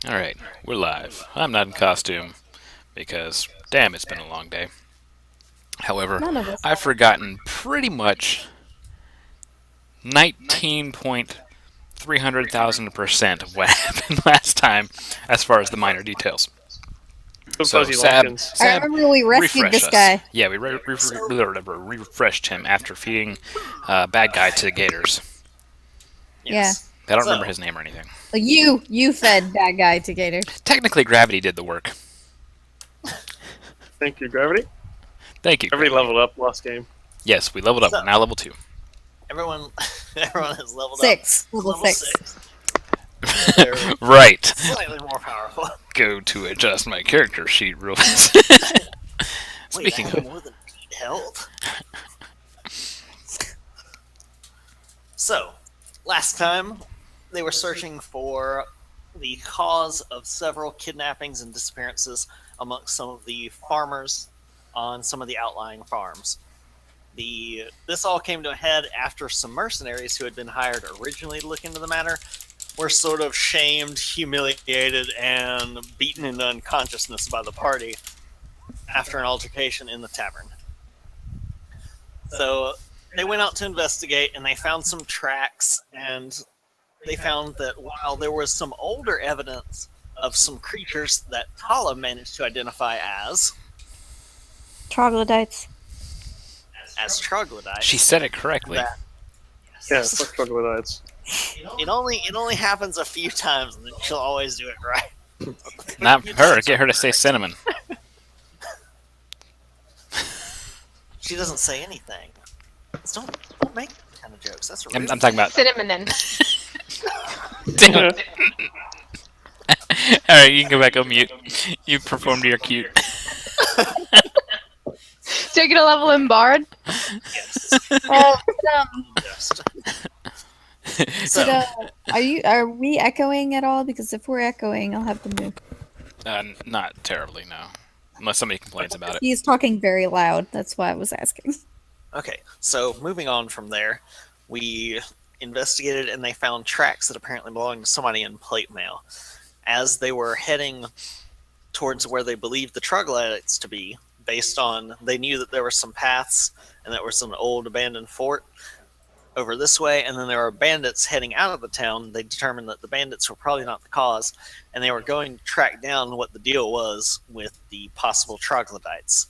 Alright, we're live. I'm not in costume because, damn, it's been a long day. However, None of us I've are. forgotten pretty much 19,300,000% of what happened last time as far as the minor details. The So, fuzzy Sab, lumpkins. I Sab, remember we rescued refresh this us. guy. Yeah, we refreshed him after feeding bad guy to the gators. Yeah. Yes. I don't remember So, his name or anything. Like you fed that guy to gators. Technically, gravity did the work. Thank you, Gravity. Thank you, Gravity gravity. leveled up last game. Yes, we leveled up. We're so now level 2. everyone, everyone has leveled up. Level Level six. 6. They're Right. slightly more powerful. Go to adjust my character sheet real fast. Wait, I Speaking have of, more than 8 health? So, last time, they were searching for the cause of several kidnappings and disappearances amongst some of the farmers on some of the outlying farms. This all came to a head after some mercenaries who had been hired originally to look into the matter were sort of shamed, humiliated, and beaten into unconsciousness by the party after an altercation in the tavern. So they went out to investigate and they found some tracks, and they found that while there was some older evidence of some creatures that Tala managed to identify Troglodytes. as troglodytes, she said it correctly. that Yeah, fuck troglodytes. it only happens a few times, and then she'll always do it right. Not her. Get her to say cinnamon. She doesn't say anything. Don't make that kind of jokes. That's rude. I'm talking about. Cinnamon then. Damn it. All right, you can go back on mute. You performed your cute. So you get a level in Bard? Yes. Just. So, Are we echoing at all? Because if we're echoing, I'll have to move. Not terribly, no. Unless somebody complains about it. He's talking very loud. That's why I was asking. okay. So moving on from there, we investigated and they found tracks that apparently belonged to somebody in plate mail. As they were heading towards where they believed the troglodytes to be, based on they knew that there were some paths and that was an old abandoned fort over this way, and then there were bandits heading out of the town. They determined that the bandits were probably not the cause, and they were going to track down what the deal was with the possible troglodytes.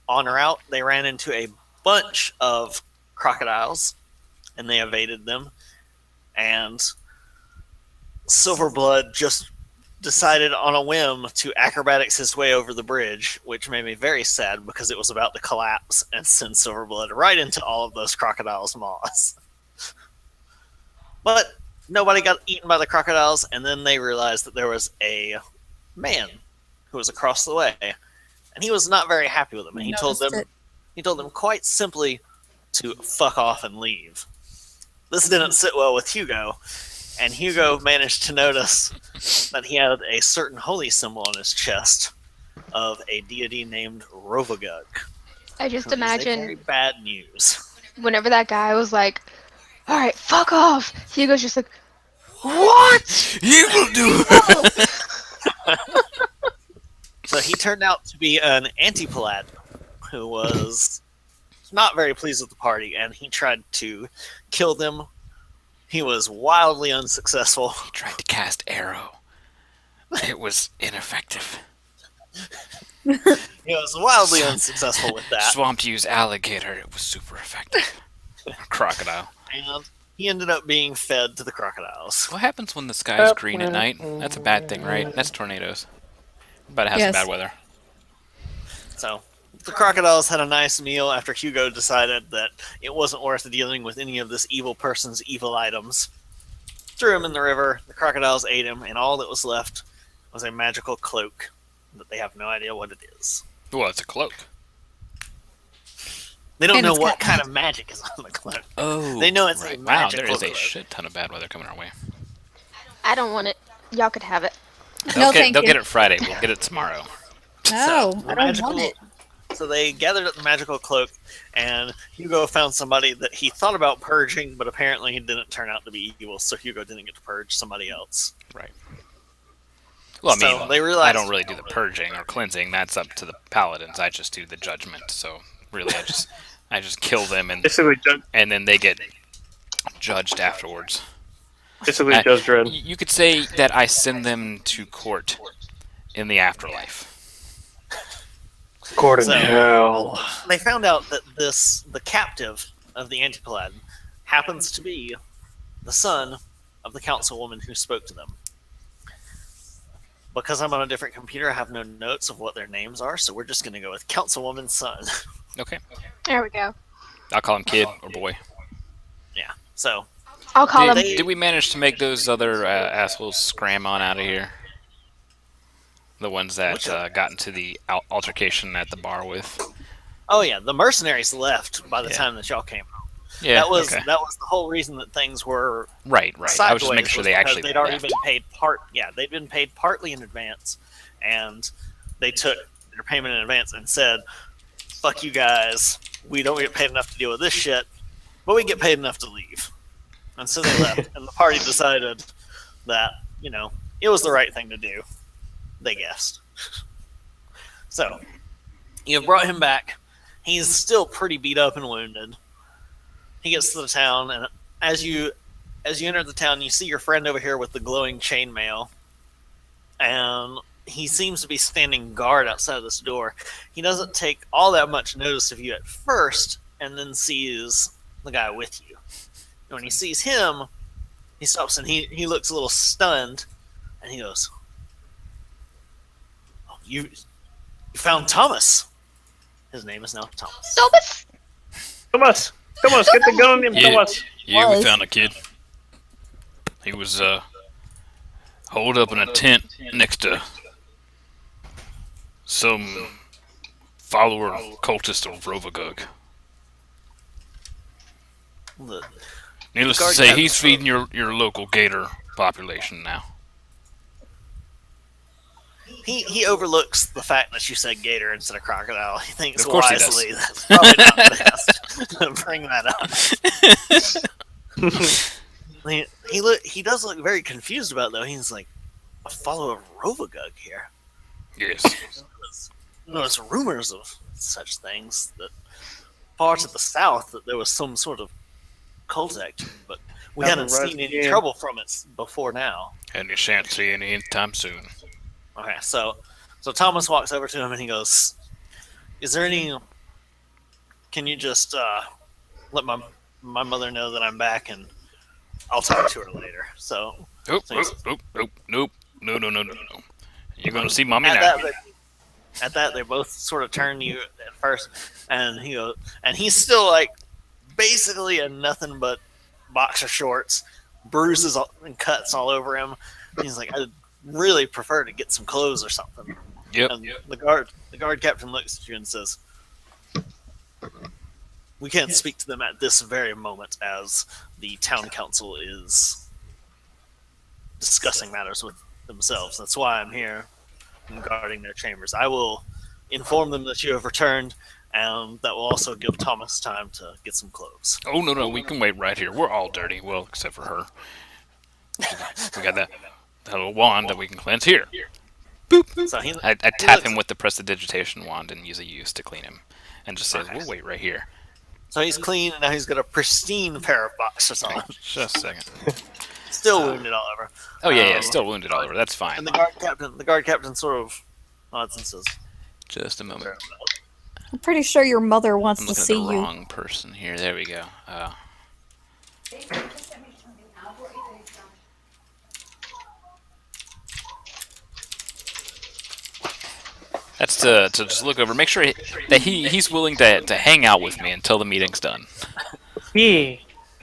En route, they ran into a bunch of crocodiles, and they evaded them. And Silverblood just decided on a whim to acrobatics his way over the bridge, which made me very sad because it was about to collapse and send Silverblood right into all of those crocodiles' maws. But nobody got eaten by the crocodiles, and then they realized that there was a man who was across the way, and he was not very happy with them. And he told them quite simply to fuck off and leave. This didn't sit well with Hugo, and Hugo managed to notice that he had a certain holy symbol on his chest of a deity named Rovagug. I just Which is a very imagine bad news. whenever that guy was like, alright, fuck off. Hugo's just like, what? You will do it! So he turned out to be an anti-Palat who was not very pleased with the party, and he tried to kill them. He was wildly unsuccessful. He tried to cast arrow. It was ineffective. He was wildly unsuccessful with that. Swamp used alligator. It was super effective. Crocodile. And he ended up being fed to the crocodiles. What happens when the sky is green at night? That's a bad thing, right? That's tornadoes. But it has some Yes. bad weather. So the crocodiles had a nice meal after Hugo decided that it wasn't worth dealing with any of this evil person's evil items. Threw him in the river, the crocodiles ate him, and all that was left was a magical cloak that they have no idea what it is. Well, it's a cloak. They don't And know it's what got- kind of magic is on the cloak. Oh. They know it's right. a Wow, magical there is a cloak. shit ton of bad weather coming our way. I don't want it. Y'all could have it. No, They'll thank get you. it Friday. We'll get it tomorrow. No, the I don't want it. So they gathered at the magical cloak, and Hugo found somebody that he thought about purging, but apparently he didn't turn out to be evil, so Hugo didn't get to purge somebody else. Right. Well, I So mean, they I realize don't really do the purging or cleansing. That's up to the paladins. I just do the judgment. So really, I just kill them, Basically, and then they get judged afterwards. basically Judge Dredd. You could say that I send them to court in the afterlife. Court in So- hell. they found out that the captive of the Anti-Paladin happens to be the son of the councilwoman who spoke to them. Because I'm on a different computer, I have no notes of what their names are, so we're just going to go with Councilwoman's son. Okay, There we go. I'll call him kid or boy. Yeah. So I'll call him. Did we manage to make those other assholes scram on out of here? The ones that Which one? got into the altercation at the bar with. oh yeah, the mercenaries left by the Yeah. time that y'all came. Yeah, that was okay. the whole reason that things were Right. I was just sideways making sure was they because actually they'd already left. been paid part. Yeah, they'd been paid partly in advance, and they took their payment in advance and said, "Fuck you guys, we don't get paid enough to deal with this shit, but we get paid enough to leave." And so they left, and the party decided that it was the right thing to do. They guessed. So you brought him back. He's still pretty beat up and wounded. He gets to the town, and as you enter the town, you see your friend over here with the glowing chainmail, and he seems to be standing guard outside of this door. He doesn't take all that much notice of you at first, and then sees the guy with you. And when he sees him, he stops and he looks a little stunned, and he goes, "Oh, you found Thomas." His name is now Thomas. Thomas. Thomas, get the gun on him, Yeah. Thomas. Yeah, we Was. found a kid. He was holed up in a tent next to some follower cultist of Rovagug. The- Needless to guard say, captain- he's feeding your local gator population now. He overlooks the fact that you said gator instead of crocodile. He thinks Of course he does. wisely that's probably not best to bring that up. He does look very confused about it, though. He's like, "A follower of Rovagug here. Yes. There's rumors of such things that far to the south that there was some sort of cult activity, but we Haven't hadn't read seen it any yet. trouble from it before now." And you shan't see any anytime soon. Okay, so Thomas walks over to him and he goes, "Is there any? Can you just let my mother know that I'm back, and I'll talk to her later." So Nope, Thanks. nope. No. You're gonna see mommy at now. that they both sort of turn to you at first, and he goes, and he's still like basically in nothing but boxer shorts, bruises and cuts all over him. He's like, "I'd really prefer to get some clothes or something." Yep. And the guard captain looks at you and says, "We can't speak to them at this very moment, as the town council is discussing matters with themselves. That's why I'm here, guarding their chambers. I will inform them that you have returned, and that will also give Thomas time to get some clothes." Oh no, we can wait right here. We're all dirty, well, except for her. We got that little wand that we can cleanse here. So he I tap him with the prestidigitation wand and use a use to clean him, and just says, Okay. "We'll wait right here." So he's clean, and now he's got a pristine pair of boxers on. Just a second. Still wounded all over. Oh yeah, still wounded all over. That's fine. And the guard captain sort of nods and says, Just a moment. I'm pretty sure your mother wants I'm to looking at see the you. wrong person here. There we go. That's to just look over, make sure that he's willing to hang out with me until the meeting's done. Yeah.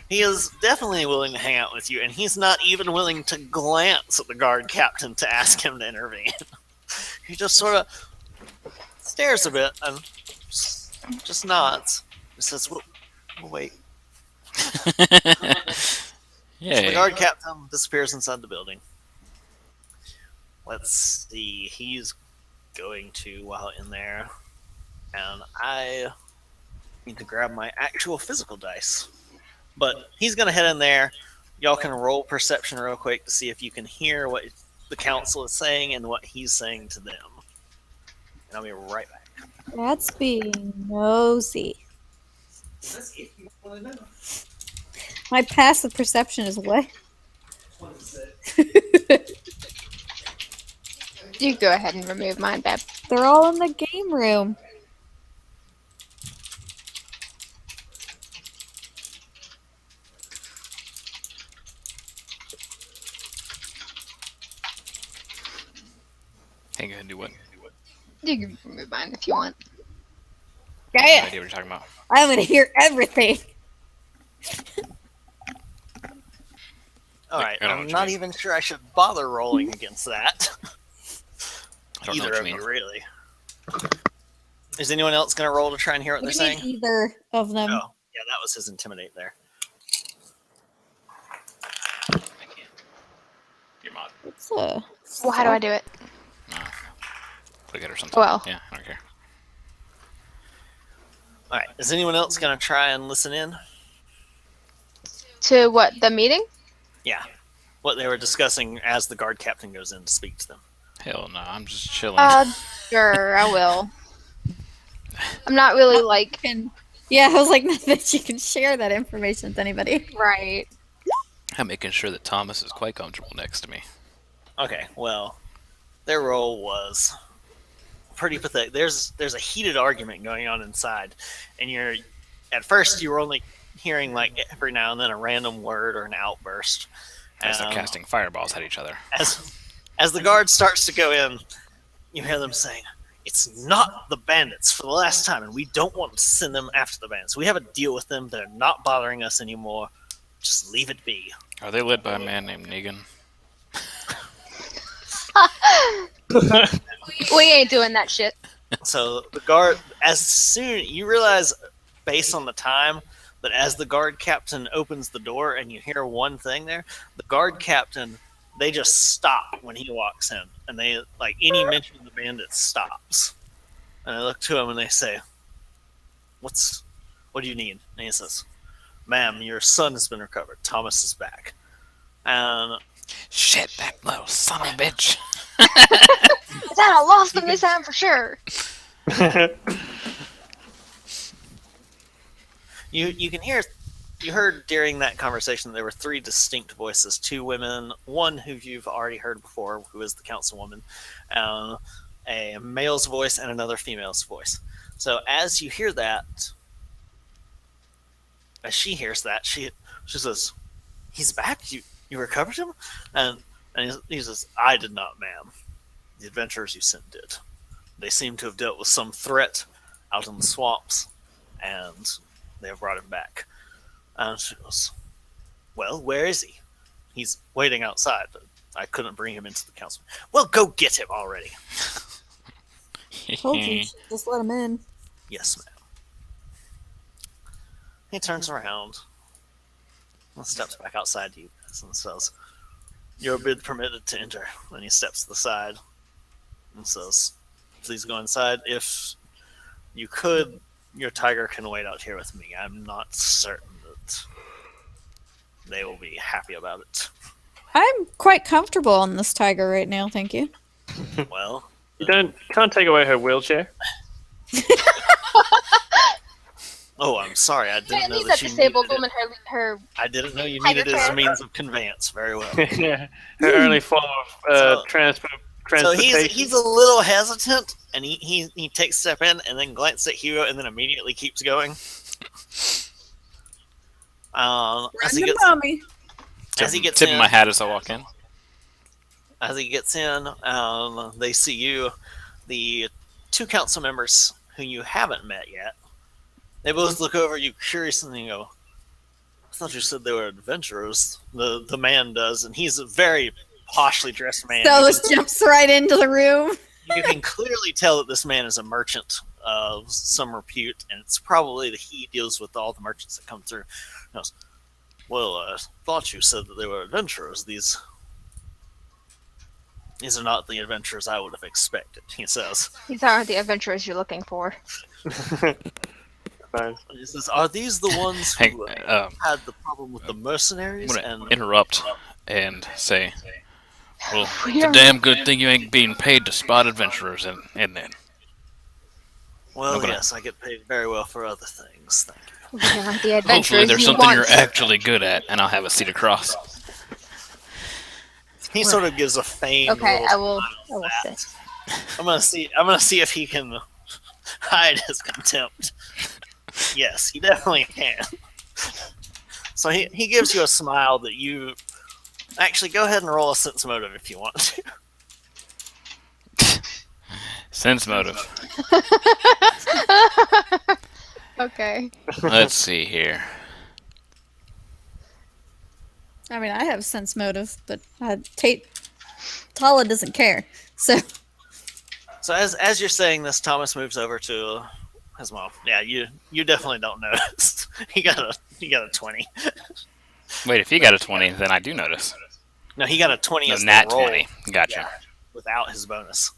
he is definitely willing to hang out with you, and he's not even willing to glance at the guard captain to ask him to intervene. He just sort of stares a bit and just nods. He says, we'll wait." So the Yeah. guard captain disappears inside the building. Let's see. He's going to, while in there, and I need to grab my actual physical dice. But he's going to head in there. Y'all can roll perception real quick to see if you can hear what the council is saying and what he's saying to them. And I'll be right back. That's being nosy. My passive perception is what? You go ahead and remove mine, Beb. They're all in the game room. Hang on, do what? You can remove mine if you want. No Yeah, idea what you're talking about. I'm gonna hear everything. All right, I don't know I'm what you not mean. even sure I should bother rolling against that. I don't know Either what of you you, mean. really. Is anyone else going to roll to try and hear what What they're do you saying? mean either of them? Oh, yeah, that was his intimidate there. Your mod. It's a Well, how do I do it? Click it or something. Well. Yeah, I don't care. All right, is anyone else going to try and listen in? To what? The meeting? Yeah, what they were discussing as the guard captain goes in to speak to them. Hell no, I'm just chilling. Sure, I will. I'm not really like Yeah, I was like, not that you can share that information with anybody. right. I'm making sure that Thomas is quite comfortable next to me. Okay, well, their role was pretty pathetic. There's a heated argument going on inside, and at first you were only hearing like every now and then a random word or an outburst. As they're casting fireballs at each other. As the guard starts to go in, you hear them saying, "It's not the bandits for the last time, and we don't want to send them after the bandits. We have a deal with them. They're not bothering us anymore. Just leave it be." Are they led by a man named Negan? We ain't doing that shit. So the guard, as soon you realize, based on the time, that as the guard captain opens the door and you hear one thing there, the guard captain, they just stop when he walks in, and they like any mention of the bandits stops, and I look to him and they say, what do you need?" And he says, "Ma'am, your son has been recovered. Thomas is back." And Shit, that little son of a bitch. I lost them this time for sure. you can hear, you heard during that conversation there were three distinct voices: two women, one who you've already heard before, who is the councilwoman, a male's voice, and another female's voice. So as you hear that, as she hears that, she says, "He's back? You recovered him?" And he says, "I did not, ma'am. The adventurers you sent did. They seem to have dealt with some threat out in the swamps, and they have brought him back." And she goes, "Well, where is he?" "He's waiting outside, but I couldn't bring him into the council." "Well, go get him already." Told you, just let him in. "Yes, ma'am." He turns around and steps back outside to you guys and says, "You're bid permitted to enter." And he steps to the side and says, "Please go inside. If you could, your tiger can wait out here with me. I'm not certain that they will be happy about it." I'm quite comfortable on this tiger right now, thank you. Well, You can't take away her wheelchair. oh, I'm sorry. I didn't Can't know leave that that you disabled needed it. woman her I didn't know you Tiger needed it as a chair. means of conveyance. Very well. Yeah, her only form of So transportation. he's a little hesitant, and he takes a step in and then glances at Hugo and then immediately keeps going. As he gets mommy. Tipping in, my hat as I walk in. as he gets in, they see you, the two council members who you haven't met yet. They both look over at you curiously and go, "I thought you said they were adventurers." The man does, and he's a very poshly dressed man. So You this jumps right into the room. you can clearly tell that this man is a merchant of some repute, and it's probably that he deals with all the merchants that come through. He goes, "Well, I thought you said that they were adventurers. These are not the adventurers I would have expected," he says. These aren't the adventurers you're looking for. Fine. He says, "Are these the ones Hey, who had the problem with the I'm mercenaries?" gonna And interrupt and say, Well, it's a damn good thing you ain't being paid to spot adventurers, and then. Well, gonna- yes, I get paid very well for other things. Thank you. Yeah, the Hopefully, adventures there's you something want. you're actually good at, and I'll have a seat across. He sort of gives a feigned Okay, little I will that. sit. I'm gonna see if he can hide his contempt. Yes, he definitely can. So he gives you a smile that you actually go ahead and roll a sense motive if you want to. Sense motive. Okay. Let's see here. I mean, I have sense motive, but Tala doesn't care. So So as you're saying this, Thomas moves over to his mom. Yeah, you definitely don't notice. He got a 20. Wait, if he got a 20, then I do notice. No, he got a 20 No, as nat the roll. 20. Gotcha. Yeah, without his bonus.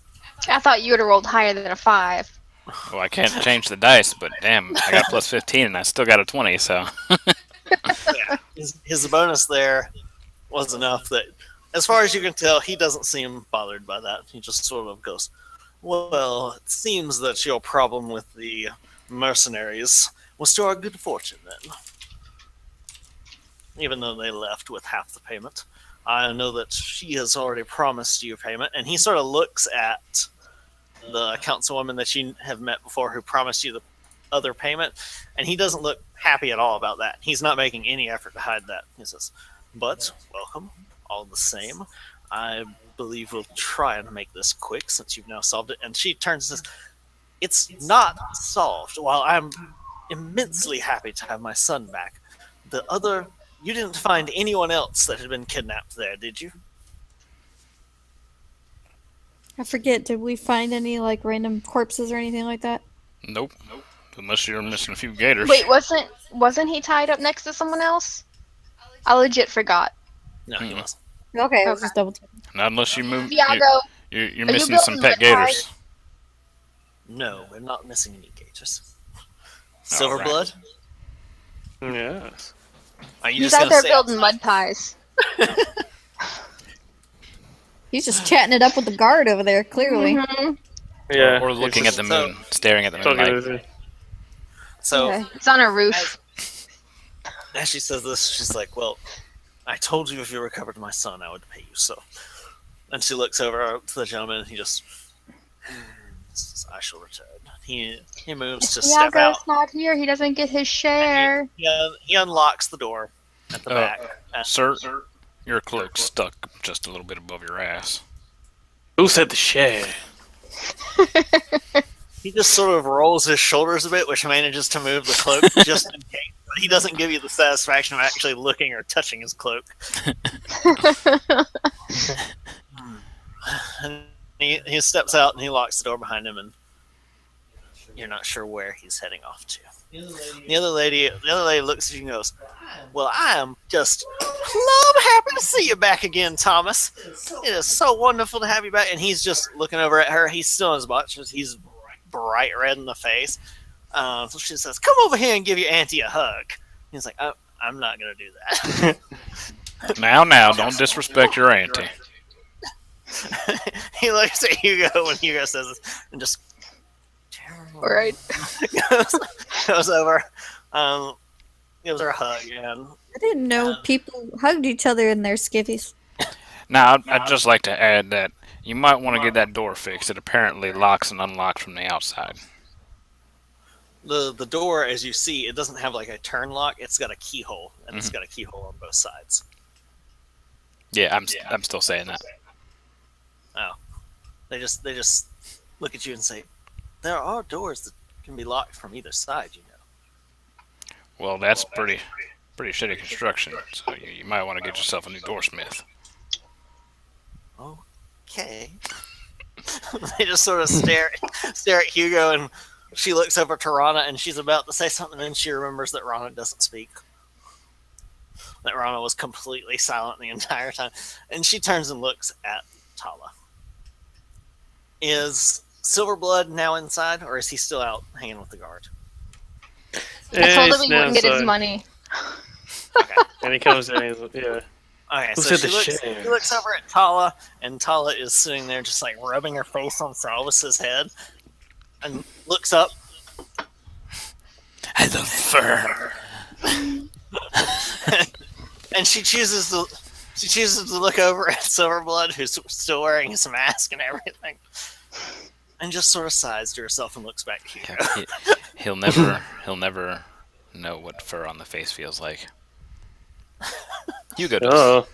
I thought you would have rolled higher than a 5. Well, I can't change the dice, but damn, I got a plus 15 and I still got a 20, so. Yeah, his bonus there was enough that, as far as you can tell, he doesn't seem bothered by that. He just sort of goes, "Well, it seems that your problem with the mercenaries was to our good fortune, then. Even though they left with half the payment. I know that she has already promised you payment." And he sort of looks at the councilwoman that you have met before who promised you the other payment, and he doesn't look happy at all about that. He's not making any effort to hide that. He says, "But welcome, all the same. I believe we'll try and make this quick since you've now solved it." And she turns and says, "It's not solved. While I'm immensely happy to have my son back, you didn't find anyone else that had been kidnapped there, did you?" I forget. Did we find any like random corpses or anything like that? Nope. Unless you're missing a few gators. Wait, wasn't he tied up next to someone else? I legit forgot. No, he Mm-mm. wasn't. Okay, I was Okay. just double checking. Not unless you move. Iago, You're Are you missing some building pet the pie? gators. No, we're not missing any gators. All right. Silverblood? Yes. Are you he's just out gonna there say building mud pies. He's just chatting it up with the guard over there. Clearly. Mhm. Yeah. Or looking at the moon, staring at the Talking moonlight. to So Okay. It's on a roof. as she says this, she's like, "Well, I told you if you recovered my son, I would pay you." So, and she looks over to the gentleman, and he just, says, "I shall return." He moves to step Iago's out. not here. He doesn't get his share. He unlocks the door at the back. And Sir, your cloak's stuck just a little bit above your ass. Who said the share? he just sort of rolls his shoulders a bit, which manages to move the cloak just in case. But he doesn't give you the satisfaction of actually looking or touching his cloak. And he steps out and he locks the door behind him, and you're not sure where he's heading off to. The other lady looks at you and goes, "Well, I am just plumb happy to see you back again, Thomas. It is so wonderful to have you back." And he's just looking over at her. He's still in his boxers. He's bright red in the face. So she says, "Come over here and give your auntie a hug." He's like, I'm not going to do that. Now, don't disrespect your auntie. He looks at Hugo when Hugo says this and just Right. goes over, gives her a hug, and I didn't know people hugged each other in their skivvies. Now, I'd just like to add that you might want to get that door fixed. It apparently locks and unlocks from the outside. the door, as you see, it doesn't have like a turn lock. It's got a keyhole, and it's got a keyhole on both sides. Yeah, I'm still saying that. Oh, they just look at you and say, "There are doors that can be locked from either side, you know." Well, that's pretty shitty construction. So you might want to get yourself a new doorsmith. Okay. They just sort of stare at Hugo, and she looks over to Rana, and she's about to say something, and then she remembers that Rana doesn't speak. That Rana was completely silent the entire time, and she turns and looks at Tala. Is Silverblood now inside, or is he still out hanging with the guard? I told him he wouldn't get his money. Okay. And he comes in. Yeah. Okay, Who so said the she looks over at Tala, and Tala is sitting there just like rubbing her face on Salvis's head, and looks up, I love fur. and she chooses to look over at Silverblood, who's still wearing his mask and everything, and just sort of sighs to herself and looks back to Hugo. He'll never know what fur on the face feels like. Hugo does. Oh,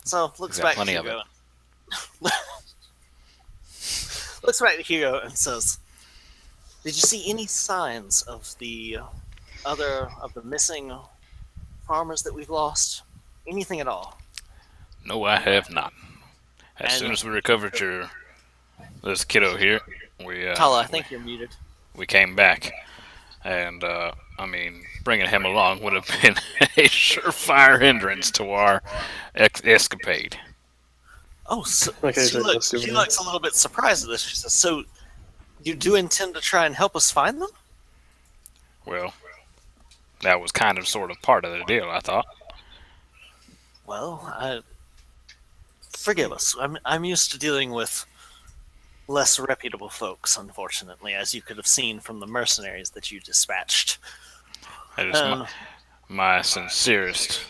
So looks He's got back to plenty of Hugo. Looks back to Hugo and says, "Did you see any signs of the missing farmers that we've lost? Anything at all?" No, I have not. As And- soon as we recovered this kiddo here, Tala, I think you're muted. we came back, and bringing him along would have been a surefire hindrance to our escapade. Oh, so Okay, she so looks let's she go. looks a little bit surprised at this. She says, "So you do intend to try and help us find them?" Well, that was kind of sort of part of the deal, I thought. Well, forgive us. I'm used to dealing with less reputable folks, unfortunately, as you could have seen from the mercenaries that you dispatched. That is Um, my sincerest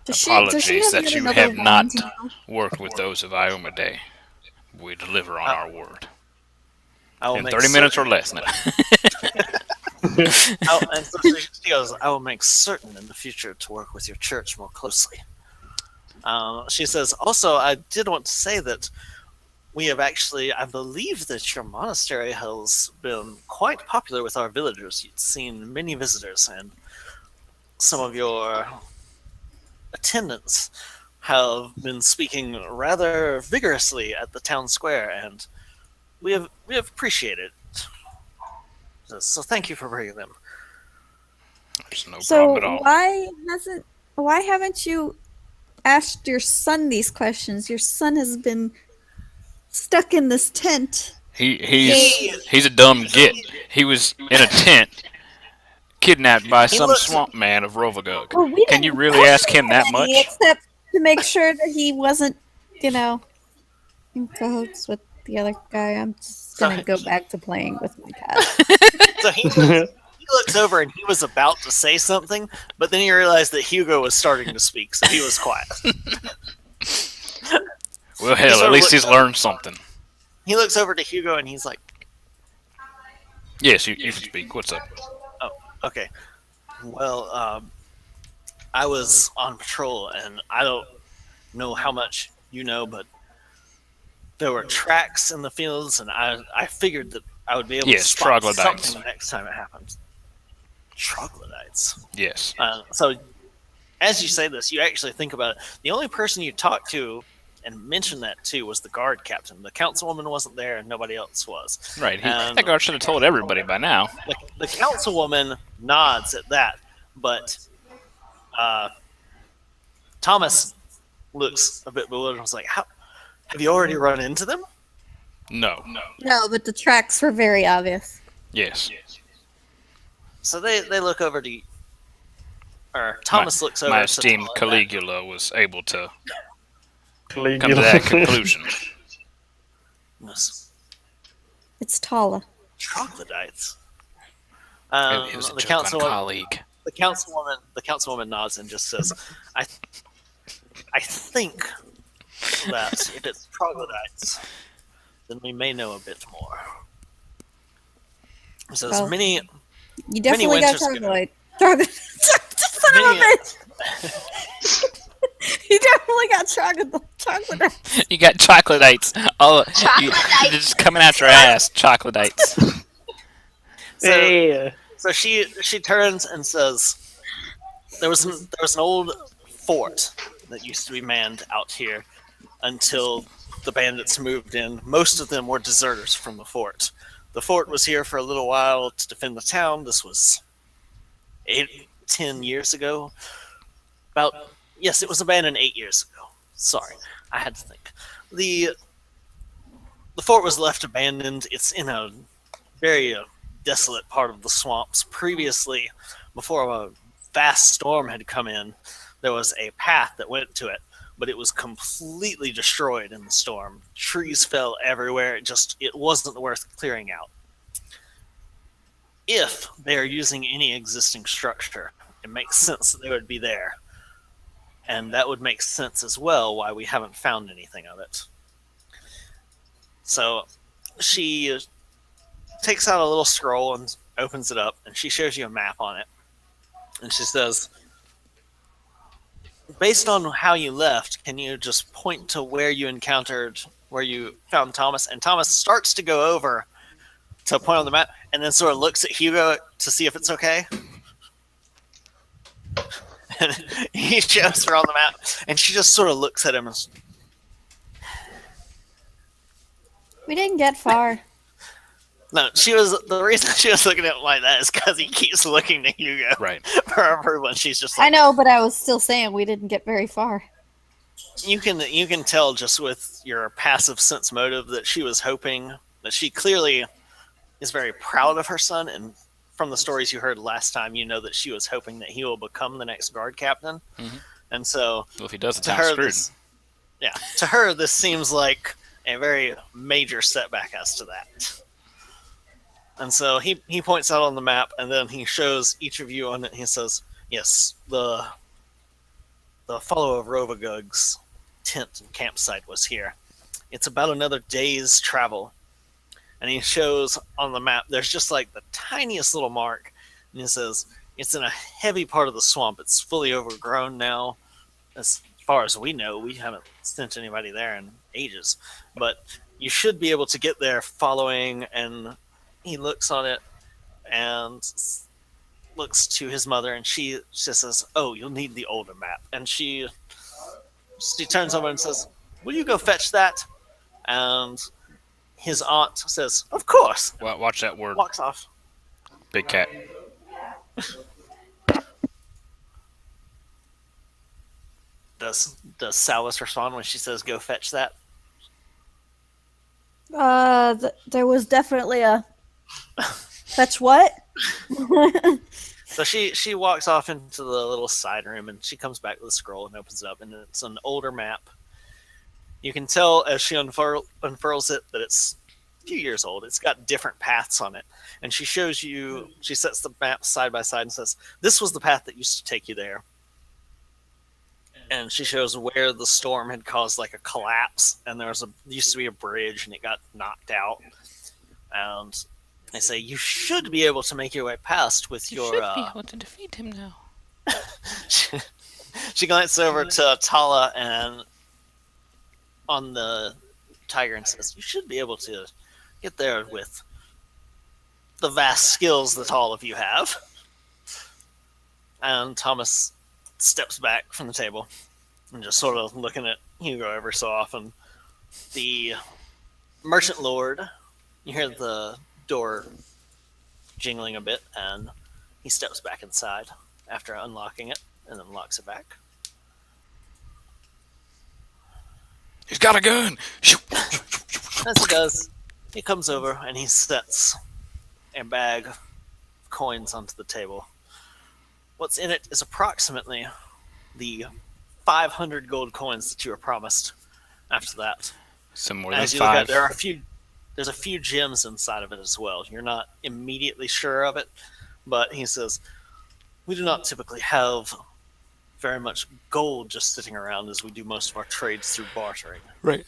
Does she apologies have that yet you another have not wand now? worked with those of Ioma Day. We deliver on our word. I will In make 30 minutes or certain- less now. And so she goes, "I will make certain in the future to work with your church more closely." She says, "Also, I did want to say that we have actually, I believe that your monastery has been quite popular with our villagers. You've seen many visitors, and some of your attendants have been speaking rather vigorously at the town square, and we have appreciated it. So thank you for bringing them." There's no So problem at all. why haven't you asked your son these questions? Your son has been stuck in this tent. He's a dumb git. He was in a tent, kidnapped by some looks- swamp man of Rovagug. Well, we Can you didn't really ask question him that much? any, except to make sure that he wasn't, in cahoots with the other guy. I'm just gonna Sorry. go back to playing with my cat. So he looks over and he was about to say something, but then he realized that Hugo was starting to speak, so he was quiet. Well, He hell, sort at of least he's looks- learned something. He looks over to Hugo and he's like, Yes, you can speak. What's up? "Okay, well, I was on patrol, and I don't know how much you know, but there were tracks in the fields, and I figured that I would be able Yes, to spot troglodytes. something the next time it happened." Troglodytes. Yes. So, as you say this, you actually think about it. The only person you talked to and mentioned that to was the guard captain. The councilwoman wasn't there, and nobody else was. Right. Um, That guard should have told everybody by now. The councilwoman nods at that, but Thomas looks a bit bewildered. I was like, "How have you already run into them?" No. No, but the tracks were very obvious. Yes. So they look over to, or Thomas looks over. My to esteemed Tala and Caligula was able to come to Caligula. that conclusion. goes, It's Tala. "Troglodytes." It was a The joke on councilwoman, colleague. the councilwoman nods and just says, "I think that if it's troglodytes, then we may know a bit more." He says, Well, "Many You definitely got winters ago. troglodyte. Son of a Many- bitch! You definitely got troglodyte. You got chocolates. Oh, Chocolates. just coming out your ass. Chocolates. So, Hey, so she turns and says, there was an old fort that used to be manned out here until the bandits moved in. Most of them were deserters from the fort. The fort was here for a little while to defend the town. This was 10 years ago. Yes, it was abandoned 8 years ago. Sorry, I had to think. The fort was left abandoned. It's in a very desolate part of the swamps. Previously, before a vast storm had come in, there was a path that went to it. but it was completely destroyed in the storm. Trees fell everywhere. It wasn't worth clearing out. If they are using any existing structure, it makes sense that they would be there. And that would make sense as well why we haven't found anything of it. So she takes out a little scroll and opens it up, and she shows you a map on it. And she says, based on how you left, can you just point to where you found Thomas? And Thomas starts to go over to point on the map, and then sort of looks at Hugo to see if it's okay. And he shows her on the map, and she just sort of looks at him. We didn't get far. No, the reason she was looking at him like that is because he keeps looking to Hugo Right. for approval. And she's just I like, know, but I was still saying we didn't get very far. you can tell just with your passive sense motive that she was hoping that she clearly is very proud of her son, and from the stories you heard last time, you know that she was hoping that he will become the next guard captain. Mhm. And so, Well, if he does, it's to not her, screwed. to her, this seems like a very major setback as to that. And so he points out on the map, and then he shows each of you on it. He says, "Yes, the follow of Rovagug's tent and campsite was here. It's about another day's travel." And he shows on the map, there's just like the tiniest little mark. And he says, it's in a heavy part of the swamp. It's fully overgrown now. As far as we know, we haven't sent anybody there in ages. But you should be able to get there following. And he looks on it and looks to his mother, and she just says, "Oh, you'll need the older map." And she turns over and says, "Will you go fetch that?" And his aunt says, "Of course." Watch that word, Walks off. big cat. Does Salas respond when she says, "Go fetch that"? There was definitely a. That's what? So she walks off into the little side room, and she comes back with a scroll and opens it up, and it's an older map. You can tell as she unfurls it that it's a few years old. It's got different paths on it, and she shows you. She sets the map side by side and says, "This was the path that used to take you there." And she shows where the storm had caused like a collapse, and there used to be a bridge, and it got knocked out. And they say you should be able to make your way past with your. should be able to defeat him now. She glances over to Tala and on the tiger and says, "You should be able to get there with the vast skills that all of you have." And Thomas steps back from the table and just sort of looking at Hugo ever so often. The merchant lord, you hear the door jingling a bit, and he steps back inside after unlocking it and then locks it back. He's got a gun. As he does, he comes over and he sets a bag of coins onto the table. What's in it is approximately the 500 gold coins that you were promised. After that, Some more than as you look at five. it, there's a few gems inside of it as well. You're not immediately sure of it, but he says, "We do not typically have very much gold just sitting around, as we do most of our trades through bartering. Right.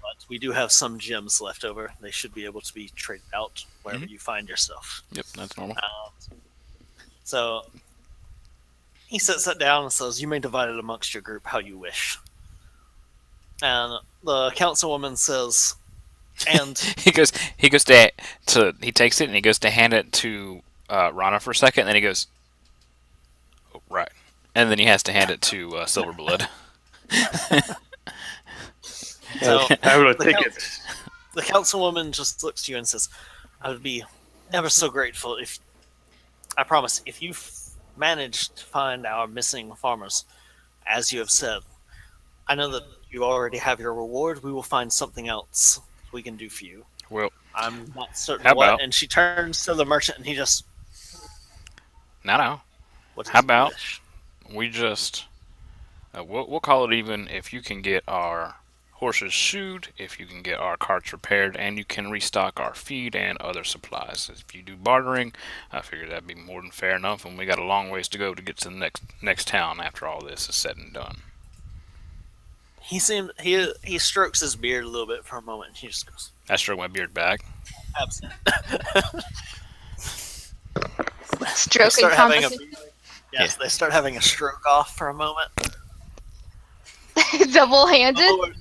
But we do have some gems left over. They should be able to be traded out wherever you find yourself." Yep, that's normal. So he sets that down and says, "You may divide it amongst your group how you wish." And the councilwoman says, and he goes to he takes it and he goes to hand it to Rana for a second, and then he goes, "Oh, right," and then he has to hand it to Silverblood. so I would the take council- it. the councilwoman just looks to you and says, "I would be ever so grateful if, I promise, if you manage to find our missing farmers, as you have said. I know that you already have your reward. We will find something else we can do for you. Well, I'm not certain How what." about- And she turns to the merchant and he just, no. "What does How he about- wish?" We just We'll call it even if you can get our horses shoed, if you can get our carts repaired, and you can restock our feed and other supplies. If you do bartering, I figure that'd be more than fair enough, and we got a long ways to go to get to the next town after all this is said and done. He strokes his beard a little bit for a moment. And he just goes, I stroke my beard back. "Absolutely." They Stroking start having a conversation. yes. They start having a stroke off for a moment. Double-handed.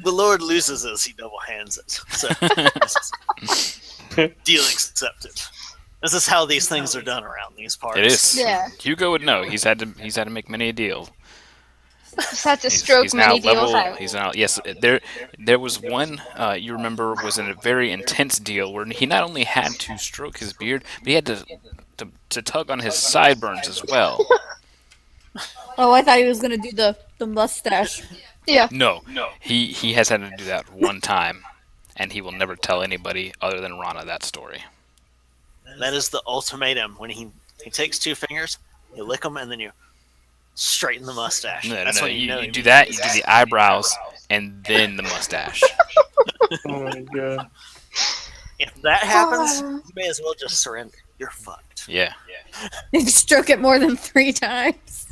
The Lord loses as he double hands it. So deal accepted. This is how these things are done around these parts. It is. Yeah. Hugo would know. He's had to make many a deal. Just had to stroke He's now many deals level. out. He's now yes. There was one you remember was a very intense deal where he not only had to stroke his beard, but he had to tug on his sideburns as well. Oh, I thought he was gonna do the mustache. Yeah. No, he has had to do that one time, and he will never tell anybody other than Rana that story. That is the ultimatum. When he takes two fingers, you lick them, and then you straighten the mustache. No, That's when you know do that. You do the eyebrows and then the mustache. Oh my god. If that happens, you may as well just surrender. You're fucked. Yeah, You stroke it more than 3 times.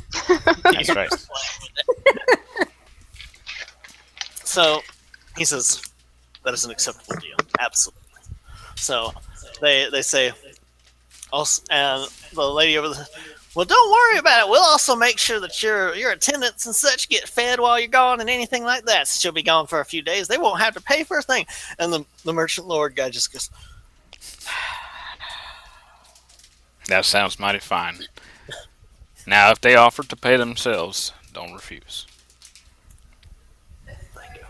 that's right. So he says that is an acceptable deal. Absolutely. So they say, also, and the lady over the, well, don't worry about it. We'll also make sure that your attendants and such get fed while you're gone and anything like that. Since you'll be gone for a few days, they won't have to pay for a thing. And the merchant lord guy just goes, That sounds mighty fine. Now, if they offer to pay themselves, don't refuse. thank you.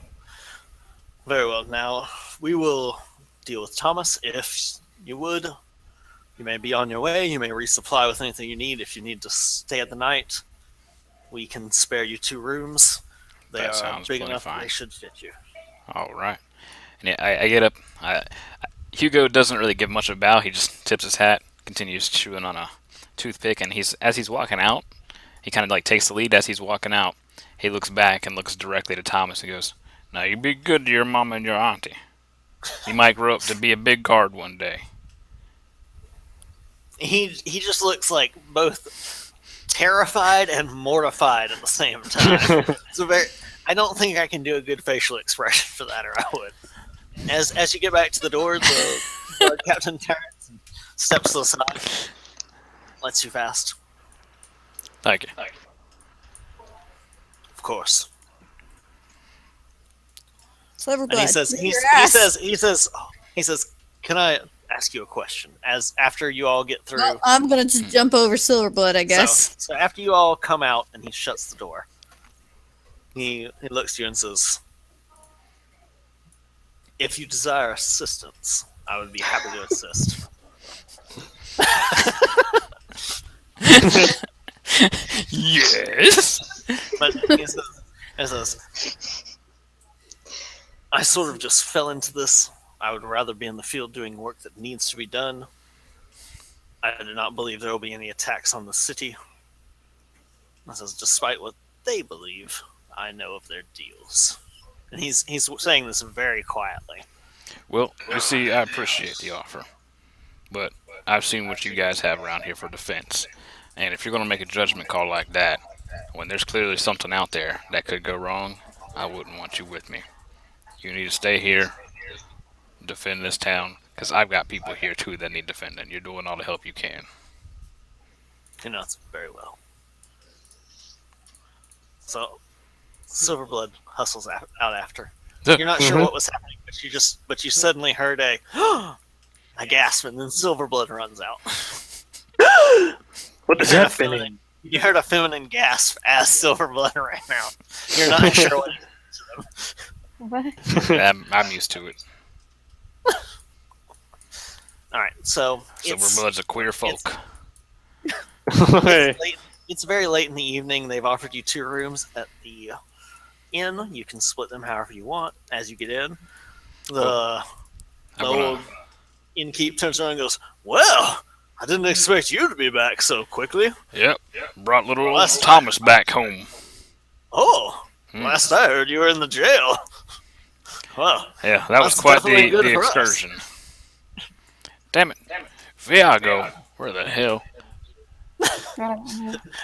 Very well. Now we will deal with Thomas if you would. You may be on your way. You may resupply with anything you need. If you need to stay at the night, we can spare you 2 rooms. They That are sounds big plenty enough that fine. they should fit you. All right. And I get up. Hugo doesn't really give much of a bow. He just tips his hat, continues chewing on a toothpick, and as he's walking out, he kind of like takes the lead as he's walking out. He looks back and looks directly to Thomas and goes, "Now you be good to your mama and your auntie. You might grow up to be a big guard one day." He just looks like both terrified and mortified at the same time. I don't think I can do a good facial expression for that, or I would. As you get back to the door, the guard captain turns and steps to the side. Lets you fast. Thank you. Of course. Silverblood. And he says, "Can I ask you a question?" As after you all get through, Well, I'm gonna just jump over Silverblood, I guess. So after you all come out and he shuts the door, he looks at you and says, "If you desire assistance, I would be happy to assist." Yes. But he says, "I sort of just fell into this. I would rather be in the field doing work that needs to be done. I do not believe there will be any attacks on the city." I says, "Despite what they believe, I know of their deals." And he's saying this very quietly. Well, you see, I appreciate the offer, but I've seen what you guys have around here for defense. And if you're going to make a judgment call like that, when there's clearly something out there that could go wrong, I wouldn't want you with me. You need to stay here, defend this town, because I've got people here too that need defending. You're doing all the help you can. You know, it's very well. So, Silverblood hustles out after. You're not sure what was happening, but you suddenly heard a gasp, and then Silverblood runs out. What is You heard a happening? feminine- You heard a feminine gasp as Silverblood ran out. You're not sure what it is to them. What? I'm used to it. All right, so Silverblood's a queer folk. it's very late in the evening. They've offered you 2 rooms at the inn. You can split them however you want as you get in. The I'm gonna- old innkeep turns around and goes, "Well, I didn't expect you to be back so quickly." Yep. Brought little Well, old that's- Thomas back home. Oh, last I heard, you were in the jail. Well, Yeah, that was that's quite definitely good the for us. excursion. Damn it. Viago, where the hell?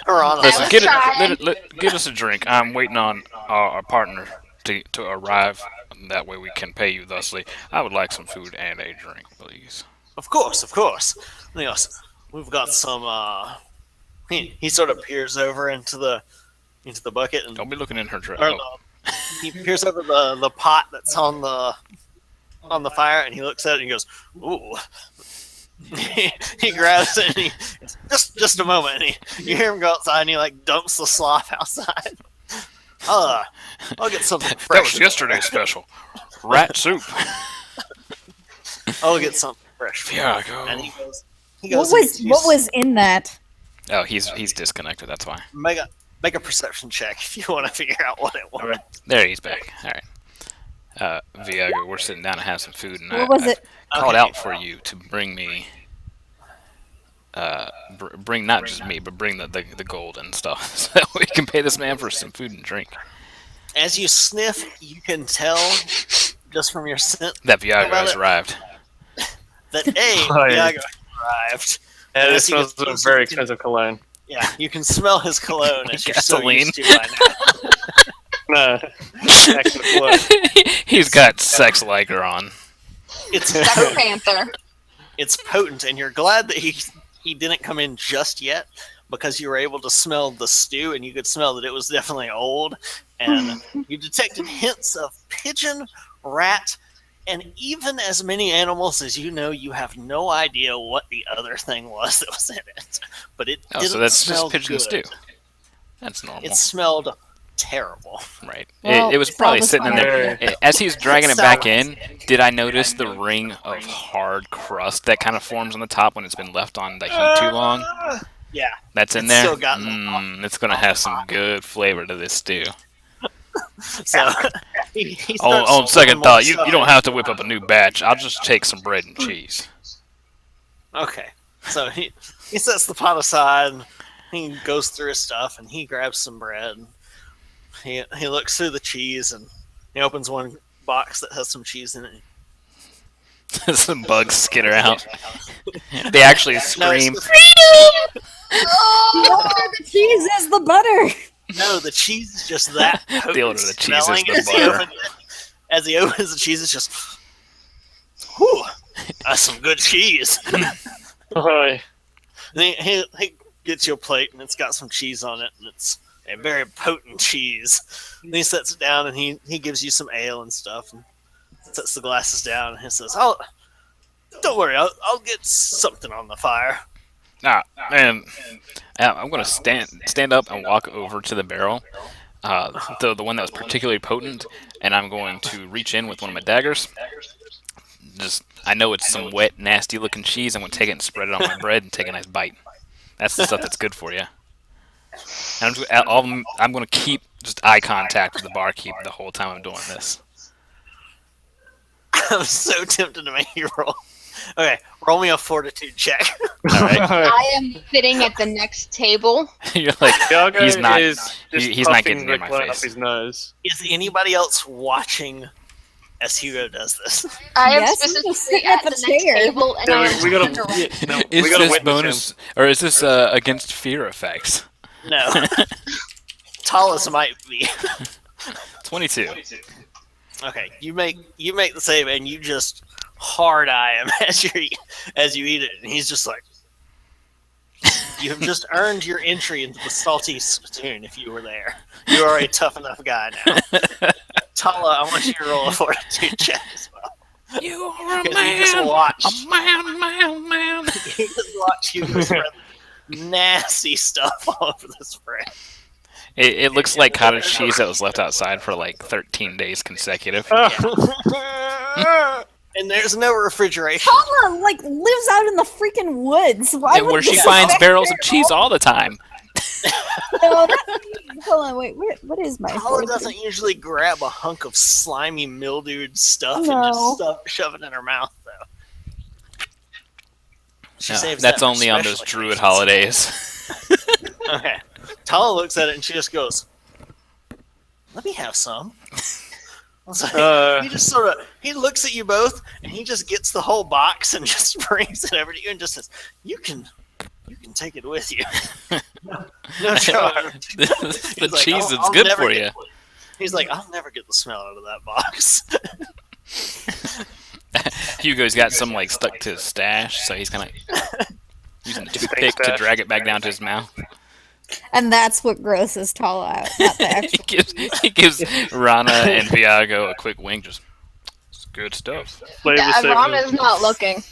Or on Listen, was get trying. get us a drink. I'm waiting on our partner to arrive. That way we can pay you thusly. I would like some food and a drink, please. Of course, of course. And he goes, we've got some. He sort of peers over into the bucket and Don't be looking in her dress. or Oh, he peers over the pot that's on the fire, and he looks at it and he goes, "Ooh." He grabs it and he just a moment. And you hear him go outside and he like dumps the slop outside. I'll get something that fresh. was yesterday's special. Rat soup. I'll get something fresh. Viago. And he goes. What was in that? Oh, he's disconnected. That's why. Make a perception check if you want to figure out what it was. There, he's back. All right. Viago, we're sitting down to have some food, and What was it? I called Okay. out for you to bring me. Bring not just me, but bring the gold and stuff, so that we can pay this man for some food and drink. As you sniff, you can tell just from your scent That Viago About has it. arrived. that Oh, yeah. Viago arrived. Yeah, As this he gets smells a closer, very you can- expensive cologne. Yeah, you can smell his cologne as you're so Gasoline. used to by now. No, extra cologne. He's got sex liker on. It's Black Panther. it's potent, and you're glad that he didn't come in just yet because you were able to smell the stew, and you could smell that it was definitely old, and you detected hints of pigeon, rat, and even as many animals as you know. You have no idea what the other thing was that was in it, but it Oh, didn't so that's smell just pigeon good. stew. That's normal, It smelled terrible. right? Well, it was probably Salva's sitting in there. fine. As he's dragging it back Salva's- in, did I notice the ring of hard crust that kind of forms on the top when it's been left on the heat too long? Yeah, That's in It's there. still got the It's gonna have some good flavor to this stew. so he starts On second more thought, you stuff. don't have to whip up a new batch. I'll just take some bread and cheese. Okay, so he sets the pot aside, and he goes through his stuff, and he grabs some bread. And he looks through the cheese, and he opens one box that has some cheese in it. Some bugs skitter out. They actually No, it's scream. just- The cheese is the butter. no, the cheese is just that potent The older the cheese is, smelling the as he butter. opens it. As he opens the cheese, it's just, whew, that's some good cheese. Oh, And he gets you a plate, and it's got some cheese on it, and it's a very potent cheese. And he sets it down, and he gives you some ale and stuff, and sets the glasses down, and he says, don't worry, I'll get something on the fire." Ah, man, I'm gonna stand up and walk over to the barrel, the one that was particularly potent, and I'm going to reach in with one of my daggers. I know it's some wet, nasty-looking cheese. I'm gonna take it and spread it on my bread and take a nice bite. That's the stuff that's good for you. And I'm gonna keep just eye contact with the barkeep the whole time I'm doing this. I'm so tempted to make you roll. Okay, roll me a fortitude check. All right, I am sitting at the next table. you're like, Viago he's not. is just He's not puffing getting near the my cologne up face. his nose. Is anybody else watching as Hugo does this? I am Yes, I'm specifically sitting at at the the next chair. table, and Yeah, I am we gotta, turned around. yeah, no, Is we gotta this witness bonus, or is this against fear effects? No. Tallest might be. 22. Okay, you make the save, and you just hard eye him as you eat it, and he's just like, you have just earned your entry into the salty spittoon. If you were there, you are a tough enough guy now. Tala, I want you to roll a fortitude check as well. You are a Because you just man. watch, A man. you just watch Hugo spread nasty stuff all over this bread. It looks like cottage cheese that was left outside for like 13 days consecutive. And there's no refrigeration. Paula lives out in the freaking woods. Why And would where she this finds affect barrels of her? cheese all the time. No, hold on, wait. What is my? Tala fortitude? doesn't usually grab a hunk of slimy, mildewed stuff and No. just shove it in her mouth, though. She No, saves that's that for only on those special druid occasions. holidays. Okay. Tala looks at it and she just goes, let me have some. I was like, he Uh, just he looks at you both and he just gets the whole box and just brings it over to you and just says, you can take it with you. No trouble. the He's like, cheese is I'll good never for get- you. He's like, I'll never get the smell out of that box. Hugo's got some like stuck to his stash, so he's kind of using a toothpick to stash. drag it back down to his mouth. And that's what grosses Tala out, not the he actual. gives Rana and Viago a quick wink. Just it's good stuff. flavor Yeah, saver. Rana's not looking.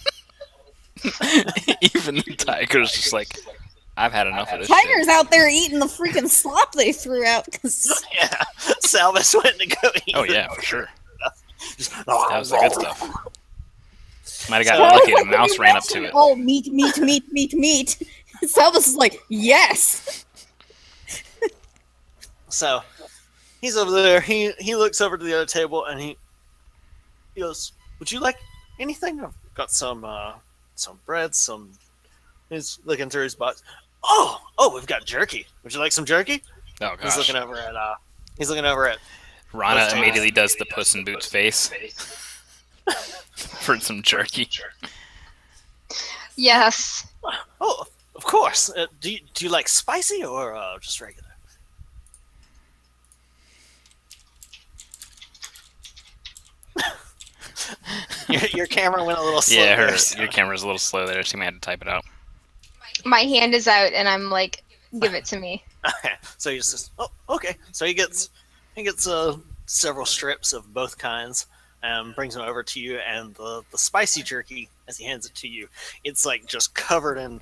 Even the tiger's just like, I've had enough of this Tiger's shit. out there eating the freaking slop they threw out. 'Cause Yeah, Salvus went to go eat. Oh it. yeah, for sure. Just, That was the good stuff. Might have So- gotten Well, lucky it's and a like when mouse you ran up mention, to it. Oh, meat. Salvus is like, yes. So he's over there. He looks over to the other table and he goes, "Would you like anything? I've got some bread, some." He's looking through his box. Oh, we've got jerky. Would you like some jerky? Oh He's gosh. looking over at He's looking over at. Rana Let's do immediately does the Puss in Boots face for some jerky. Yes. Oh, of course. Do you like spicy or just regular? Your camera went a little slow. Yeah, there, so- your camera's a little slow there. She may have to type it out. My hand is out and I'm like, give it to me. Okay, so he just says, "Oh, okay." So he gets several strips of both kinds, and brings them over to you. And the spicy jerky, as he hands it to you, it's like just covered in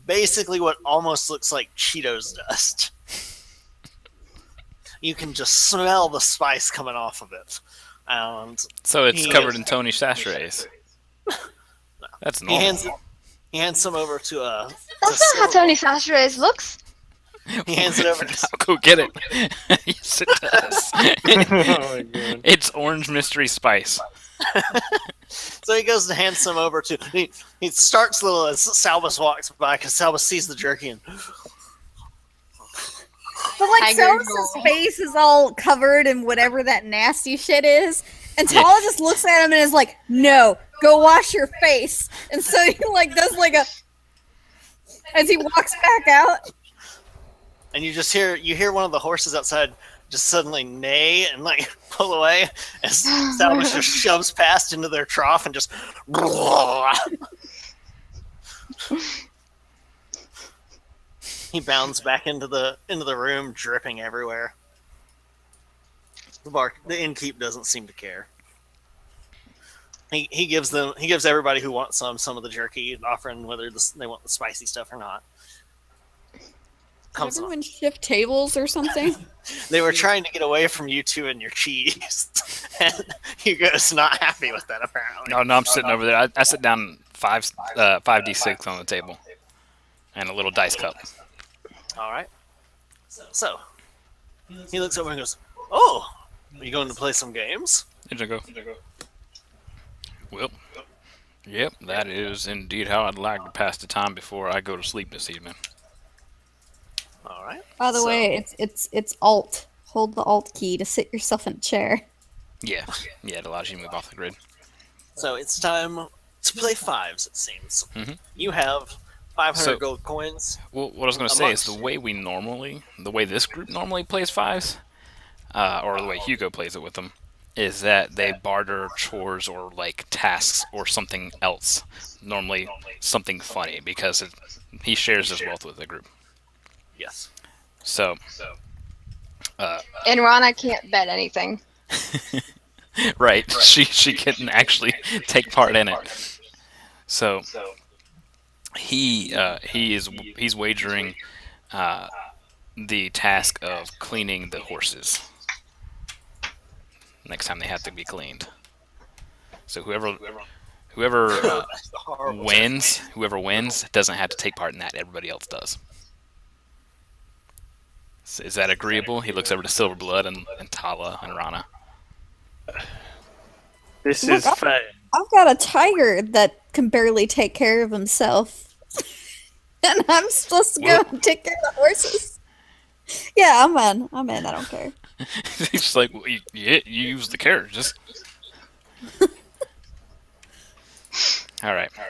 basically what almost looks like Cheetos dust. You can just smell the spice coming off of it, and So it's He covered is- in Tony Sachets. That's he normal. hands some over to That's not how Tony Sachets looks. He hands it over to I'll go get it. Yes, it does. Oh my god. It's orange mystery spice. So he goes to hand some over to. He starts little as Salvus walks by because Salvus sees the jerky and But like Tiger Salvus's drool. face is all covered in whatever that nasty shit is. And Yeah. Tala just looks at him and is like, no, go wash your face. And so he like does like a as he walks back out. and you hear one of the horses outside just suddenly neigh and like pull away as Salvus just shoves past into their trough and just. He bounds back into the room, dripping everywhere. The innkeep doesn't seem to care. He gives everybody who wants some of the jerky, offering whether they want the spicy stuff or not. Comes on. Everyone shift tables or something. They were trying to get away from you two and your cheese, and Hugo's not happy with that apparently. No, I'm sitting over there. I sit down 5d6 on the table, and a little dice cup. All right. So he looks over and goes, "Oh, are you going to play some games?" Did you go? Well, yep, that is indeed how I'd like to pass the time before I go to sleep this evening. All right. By the So- way, it's Alt. Hold the Alt key to sit yourself in a chair. Yeah, it allows you to move off the grid. So it's time to play fives. It seems Mhm. you have 500 So- gold coins. Well, what I was going to say is Amongst- the way this group normally plays fives, or the way Hugo plays it with them, is that they barter chores or like tasks or something else. Normally something funny because he shares his wealth with the group. Yes. So, And Rana can't bet anything. right, she couldn't actually take part in it. So he's wagering the task of cleaning the horses next time they have to be cleaned. So whoever That's the horrible whoever wins doesn't have to take part in that. Everybody else does. Is that agreeable? He looks over to Silverblood and Tala and Rana. This Look, is fun. I've got a tiger that can barely take care of himself. And I'm supposed to go Well- and take care of the horses. Yeah, I'm in. I don't care. He's just like, well, you use the carriages. All right, I'll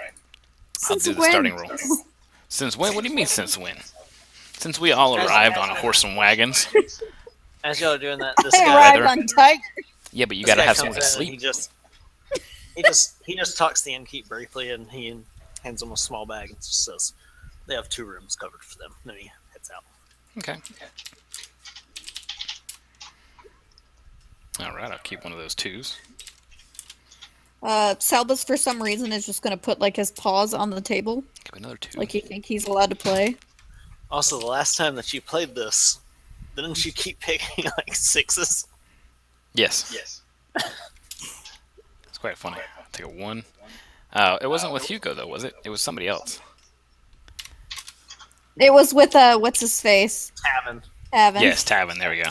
Since do the when? starting roll. Since when? What do you mean since when? Since we all arrived on horse and wagons. As y'all are doing that, this I guy, arrived on Tiger. Yeah, but you this gotta guy have comes somewhere to in and sleep. he just talks to the innkeep briefly, and he hands them a small bag and just says they have 2 rooms covered for them. Then he heads out. Okay. All right, I'll keep one of those 2s. Salbus, for some reason, is just gonna put like his paws on the table, Give another 2. like you think he's allowed to play. Also, the last time that you played this, didn't you keep picking like 6s? Yes. It's quite funny. I'll take a 1. It wasn't with Hugo though, was it? It was somebody else. It was with what's his face? Tavin. Tavin. Yes, Tavin. There we go.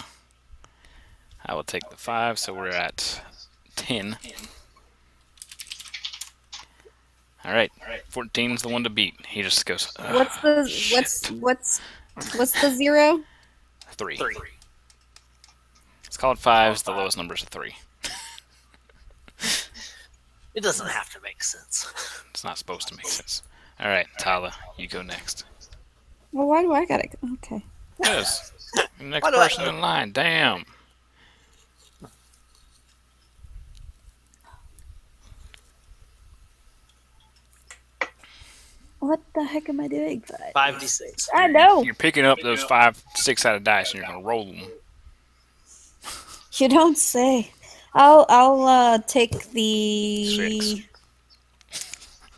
I will take the 5, so we're at 10. All right, 14's the one to beat. He just goes. What's the shit." what's the 0? 3. 3. It's called 5s. The lowest number is a 3. It doesn't have to make sense. It's not supposed to make sense. All right, Tala, you go next. Well, why do I gotta go? Okay. Yes. Next Why do I- person in line. Damn. What the heck am I doing? 5d6. I know. You're picking up those 5, 6-sided dice, and you're gonna roll them. You don't say. I'll take the 6.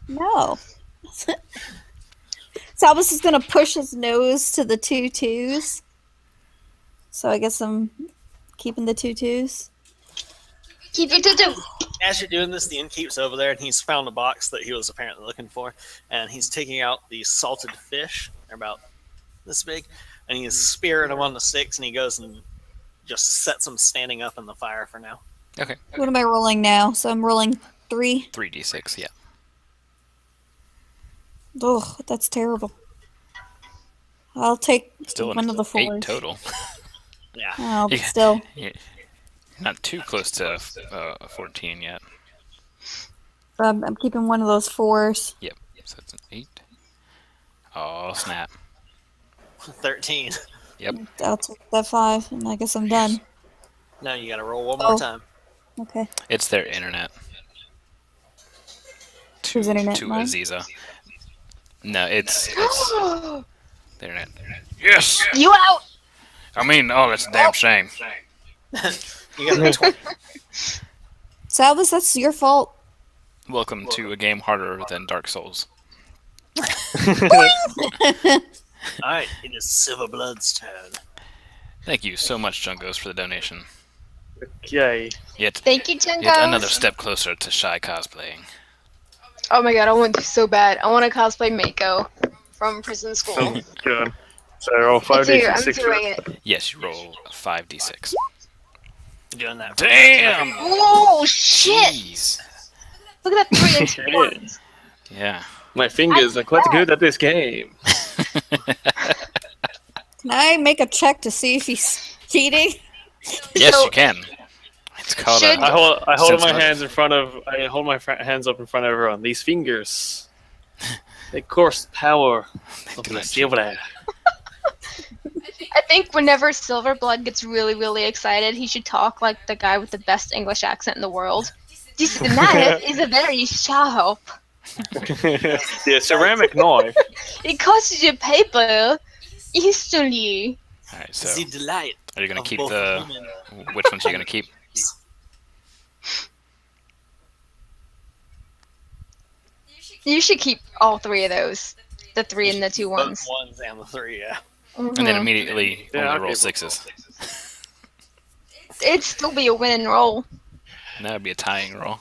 No. Salbus is gonna push his nose to the 2 2s. So I guess I'm keeping the 2 2s. Keep it to 2. As you're doing this, the innkeep's over there, and he's found a box that he was apparently looking for, and he's taking out these salted fish. They're about this big, and he's spearing them on the sticks, and he goes and just sets them standing up in the fire for now. Okay. What am I rolling now? So I'm rolling 3. 3d6. Yeah. Oh, that's terrible. I'll take Still one of the 8 4s. total. Yeah. Oh, but Yeah. still. You're not too close to 14 yet. I'm keeping one of those 4s. Yep. So it's an 8. Oh snap. 13. Yep. I'll take that 5, and I guess I'm done. Now you gotta roll one more Oh. time. Okay. It's their internet. Whose internet? To Mine? Aziza. No, it's the internet. Yes. You out. I mean, oh, that's a damn shame. You got a 20. Salvus, that's your fault. Welcome to a game harder than Dark Souls. Alright, it is Silverblood's turn. Thank you so much, Jungos, for the donation. Okay. Yet Thank you, Jungos. another step closer to shy cosplaying. Oh my god, I want to so bad. I want to cosplay Mako from prison school. Oh, good. So roll Me 5d6. too, I'm doing it. Yes, you roll a 5d6. Doing that. For Damn! Oh shit! Jeez. Look at that 3 and 2 Shit. ones. Yeah. My fingers are quite good at this game. Can I make a check to see if he's cheating? Yes, So- you can. It's called Should- I a... hold Sense my motive. hands in front of. I hold my hands up in front of everyone. These fingers, they course power of the silver. I think whenever Silverblood gets really, really excited, he should talk like the guy with the best English accent in the world. This knife is a very sharp. The ceramic knife. It cuts your paper instantly. Alright, so The delight. are you going of to keep both the... women. Which ones are you going to keep? You should keep all 3 of those. The 3 and the 2 Both ones. ones and the 3, yeah. And then Mhm. immediately Yeah, only I'll roll keep 6s. It'd still be a win and roll. And that would be a tying roll.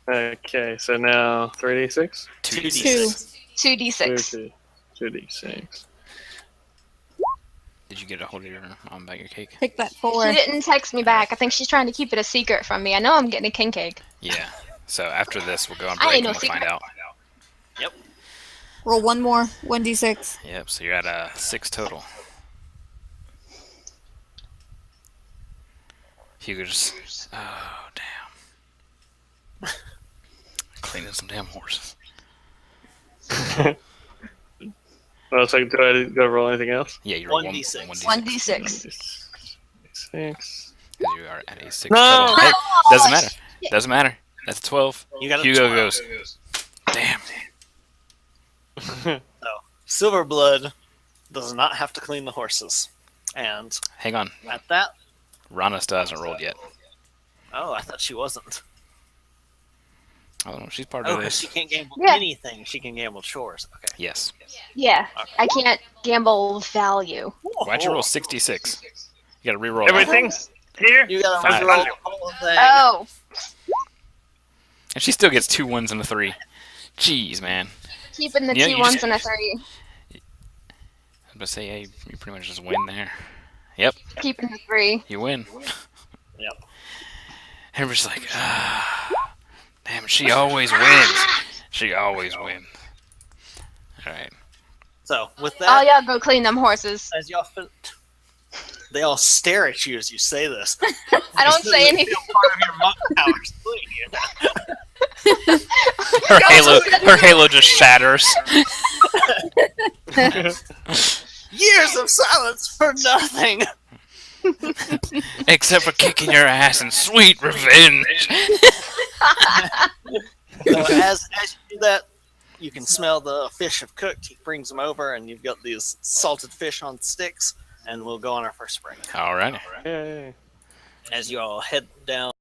Okay, so now 3d6. 2d6. 2d6. 2d6. Did you get a hold of your mom about your cake? Pick that She 4. didn't text me back. I think she's trying to keep it a secret from me. I know I'm getting a king cake. Yeah. So after this, we'll go on I break ain't and no we'll find secret. out. Roll one more. 1d6. Yep, so you're at a 6 total. Hugo just. Oh, damn. Cleaning some damn horses. Oh, so do I gotta roll anything else? Yeah, you're 1d6. 1d6. 6. Because you are at a 6 No! total. Hey, doesn't matter. Doesn't matter. That's a 12. You got a Hugo 12. goes. Damn. So, Silverblood does not have to clean the horses. And Hang on. at that, Rana still hasn't rolled yet. oh, I thought she wasn't. Oh, no, she's part Oh, of because this. she can't gamble Yeah. anything. She can gamble chores. Okay. Yes. Yeah, I can't gamble value. Why'd you roll 66? You gotta re-roll that. Everything here? You gotta Five. roll all of that. Oh, And she still gets 2 1s and a 3. Jeez, man. keeping the Yeah, 2 you 1s just- and a 3. I was about to say, hey, you pretty much just win there. Yep, Keeping the 3. you win. Yep. Everybody's like, damn, she always wins. She always wins. Alright. So, with Oh, that, yeah, go clean them horses. as y'all they all stare at you as you say this. I don't say anything. Part of your mock powers. Her halo just shatters. Years of silence for nothing. Except for kicking your ass and sweet revenge. So as you do that, you can smell the fish have cooked. He brings them over, and you've got these salted fish on sticks, and we'll go on our first break. Alright. Yay. As you all head down